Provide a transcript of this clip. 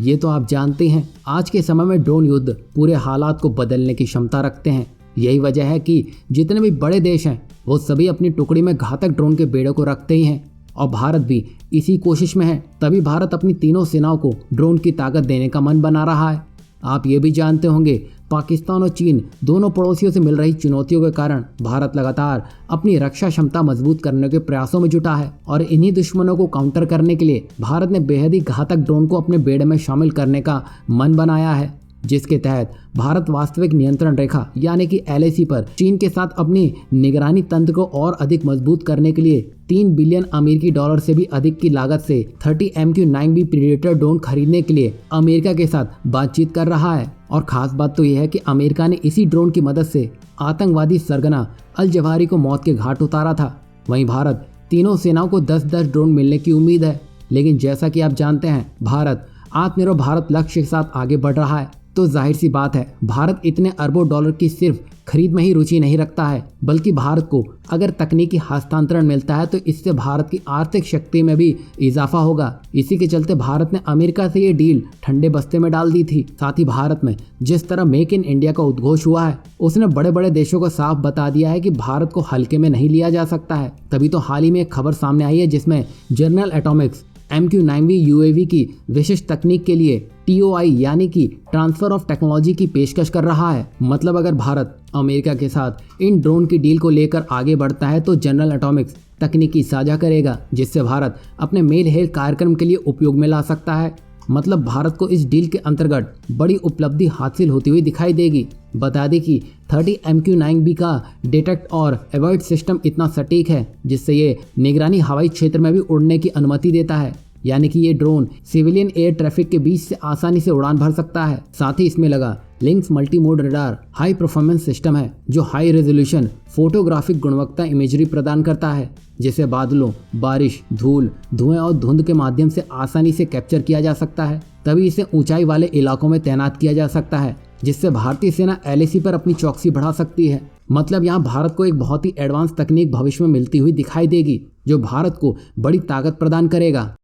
ये तो आप जानते हैं, आज के समय में ड्रोन युद्ध पूरे हालात को बदलने की क्षमता रखते हैं। यही वजह है कि जितने भी बड़े देश हैं वो सभी अपनी टुकड़ी में घातक ड्रोन के बेड़े को रखते ही हैं और भारत भी इसी कोशिश में है। तभी भारत अपनी तीनों सेनाओं को ड्रोन की ताकत देने का मन बना रहा है। आप ये भी जानते होंगे, पाकिस्तान और चीन दोनों पड़ोसियों से मिल रही चुनौतियों के कारण भारत लगातार अपनी रक्षा क्षमता मजबूत करने के प्रयासों में जुटा है और इन्हीं दुश्मनों को काउंटर करने के लिए भारत ने बेहद ही घातक ड्रोन को अपने बेड़े में शामिल करने का मन बनाया है, जिसके तहत भारत वास्तविक नियंत्रण रेखा यानी कि LAC पर चीन के साथ अपनी निगरानी तंत्र को और अधिक मजबूत करने के लिए 3 बिलियन अमेरिकी डॉलर से भी अधिक की लागत से 30 MQ-9B प्रीडेटर ड्रोन खरीदने के लिए अमेरिका के साथ बातचीत कर रहा है। और खास बात तो यह है कि अमेरिका ने इसी ड्रोन की मदद से आतंकवादी सरगना अल जवाहिरी को मौत के घाट उतारा था। वहीं भारत तीनों सेनाओं को 10-10 ड्रोन मिलने की उम्मीद है। लेकिन जैसा कि आप जानते हैं, भारत आत्मनिर्भर भारत लक्ष्य के साथ आगे बढ़ रहा है, तो जाहिर सी बात है भारत इतने अरबों डॉलर की सिर्फ खरीद में ही रुचि नहीं रखता है, बल्कि भारत को अगर तकनीकी हस्तांतरण मिलता है तो इससे भारत की आर्थिक शक्ति में भी इजाफा होगा। इसी के चलते भारत ने अमेरिका से ये डील ठंडे बस्ते में डाल दी थी। साथ ही भारत में जिस तरह मेक इन इंडिया का उद्घोष हुआ है, उसने बड़े बड़े देशों को साफ बता दिया है कि भारत को हल्के में नहीं लिया जा सकता है। तभी तो हाल ही में एक खबर सामने आई है जिसमें जनरल एटॉमिक्स MQ-9B UAV की विशिष्ट तकनीक के लिए TOI यानी कि ट्रांसफर ऑफ टेक्नोलॉजी की पेशकश कर रहा है। मतलब अगर भारत अमेरिका के साथ इन ड्रोन की डील को लेकर आगे बढ़ता है तो जनरल एटॉमिक्स तकनीकी साझा करेगा, जिससे भारत अपने मेल हेल्थ कार्यक्रम के लिए उपयोग में ला सकता है। मतलब भारत को इस डील के अंतर्गत बड़ी उपलब्धि हासिल होती हुई दिखाई देगी। बता दें कि 30 MQ-9B का डिटेक्ट और अवॉइड सिस्टम इतना सटीक है जिससे ये निगरानी हवाई क्षेत्र में भी उड़ने की अनुमति देता है, यानी कि ये ड्रोन सिविलियन एयर ट्रैफिक के बीच से आसानी से उड़ान भर सकता है। साथ ही इसमें लगा links multi mode radar high performance system है जो हाई रेजोल्यूशन फोटोग्राफिक गुणवत्ता इमेजरी प्रदान करता है, जिसे बादलों, बारिश, धूल, धुएं और धुंध के माध्यम से आसानी से कैप्चर किया जा सकता है। तभी इसे ऊंचाई वाले इलाकों में तैनात किया जा सकता है, जिससे भारतीय सेना LAC पर अपनी चौकसी बढ़ा सकती है। मतलब यहाँ भारत को एक बहुत ही एडवांस तकनीक भविष्य में मिलती हुई दिखाई देगी जो भारत को बड़ी ताकत प्रदान करेगा।